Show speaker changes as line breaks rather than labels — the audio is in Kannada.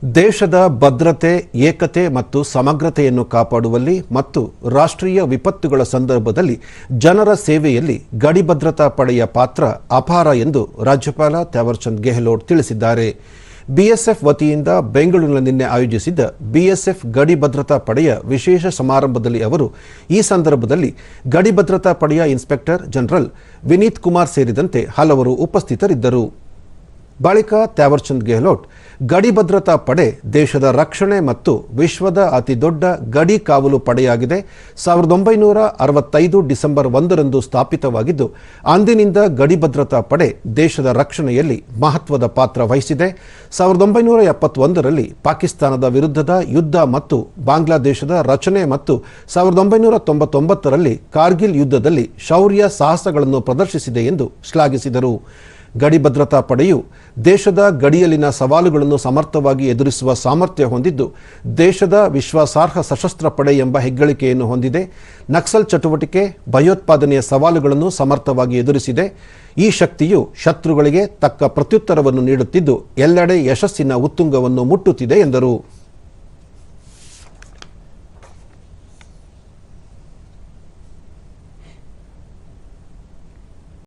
ದೇಶದ ಭದ್ರತೆ, ಏಕತೆ ಮತ್ತು ಸಮಗ್ರತೆಯನ್ನು ಕಾಪಾಡುವಲ್ಲಿ ಮತ್ತು ರಾಷ್ಟ್ರೀಯ ವಿಪತ್ತುಗಳ ಸಂದರ್ಭದಲ್ಲಿ ಜನರ ಸೇವೆಯಲ್ಲಿ ಗಡಿ ಭದ್ರತಾ ಪಡೆಯ ಪಾತ್ರ ಅಪಾರ ಎಂದು ರಾಜ್ಯಪಾಲ ಥ್ಯಾವರ್ಚಂದ್ ಗೆಹ್ಲೋಟ್ ತಿಳಿಸಿದ್ದಾರೆ. ಬಿಎಸ್ಎಫ್ ವತಿಯಿಂದ ಬೆಂಗಳೂರಿನಲ್ಲಿ ನಿನ್ನೆ ಆಯೋಜಿಸಿದ್ದ ಬಿಎಸ್ಎಫ್ ಗಡಿ ಭದ್ರತಾ ಪಡೆಯ ವಿಶೇಷ ಸಮಾರಂಭದಲ್ಲಿ ಅವರು ಈ ಸಂದರ್ಭದಲ್ಲಿ ಗಡಿ ಭದ್ರತಾ ಪಡೆಯ ಇನ್ಸ್ಪೆಕ್ಟರ್ ಜನರಲ್ ವಿನೀತ್ ಕುಮಾರ್ ಸೇರಿದಂತೆ ಹಲವರು ಉಪಸ್ಥಿತರಿದ್ದರು. ಬಳಿಕ ಥ್ಯಾವರ್ಚಂದ್ ಗೆಹ್ಲೋಟ್ ಗಡಿ ಭದ್ರತಾ ಪಡೆ ದೇಶದ ರಕ್ಷಣೆ ಮತ್ತು ವಿಶ್ವದ ಅತಿದೊಡ್ಡ ಗಡಿ ಕಾವಲು ಪಡೆಯಾಗಿದೆ. 1965 ಡಿಸೆಂಬರ್ 1ರಂದು ಸ್ಥಾಪಿತವಾಗಿದ್ದು, ಅಂದಿನಿಂದ ಗಡಿ ಭದ್ರತಾ ಪಡೆ ದೇಶದ ರಕ್ಷಣೆಯಲ್ಲಿ ಮಹತ್ವದ ಪಾತ್ರ ವಹಿಸಿದೆ. 1971ರಲ್ಲಿ ಪಾಕಿಸ್ತಾನದ ವಿರುದ್ಧದ ಯುದ್ಧ ಮತ್ತು ಬಾಂಗ್ಲಾದೇಶದ ರಚನೆ ಮತ್ತು 1999ರಲ್ಲಿ ಕಾರ್ಗಿಲ್ ಯುದ್ಧದಲ್ಲಿ ಶೌರ್ಯ ಸಾಹಸಗಳನ್ನು ಪ್ರದರ್ಶಿಸಿದೆ ಎಂದು ಶ್ಲಾಘಿಸಿದರು. ಗಡಿ ಭದ್ರತಾ ಪಡೆಯು ದೇಶದ ಗಡಿಯಲ್ಲಿನ ಸವಾಲುಗಳನ್ನು ಸಮರ್ಥವಾಗಿ ಎದುರಿಸುವ ಸಾಮರ್ಥ್ಯ ಹೊಂದಿದ್ದು, ದೇಶದ ವಿಶ್ವಾಸಾರ್ಹ ಸಶಸ್ತ್ರ ಪಡೆ ಎಂಬ ಹೆಗ್ಗಳಿಕೆಯನ್ನು ಹೊಂದಿದೆ. ನಕ್ಸಲ್ ಚಟುವಟಿಕೆ, ಭಯೋತ್ಪಾದನೆಯ ಸವಾಲುಗಳನ್ನು ಸಮರ್ಥವಾಗಿ ಎದುರಿಸಿದೆ. ಈ ಶಕ್ತಿಯು ಶತ್ರುಗಳಿಗೆ ತಕ್ಕ ಪ್ರತ್ಯುತ್ತರವನ್ನು ನೀಡುತ್ತಿದ್ದು, ಎಲ್ಲೆಡೆ ಯಶಸ್ಸಿನ ಉತ್ತುಂಗವನ್ನು ಮುಟ್ಟುತ್ತಿದೆ ಎಂದರು.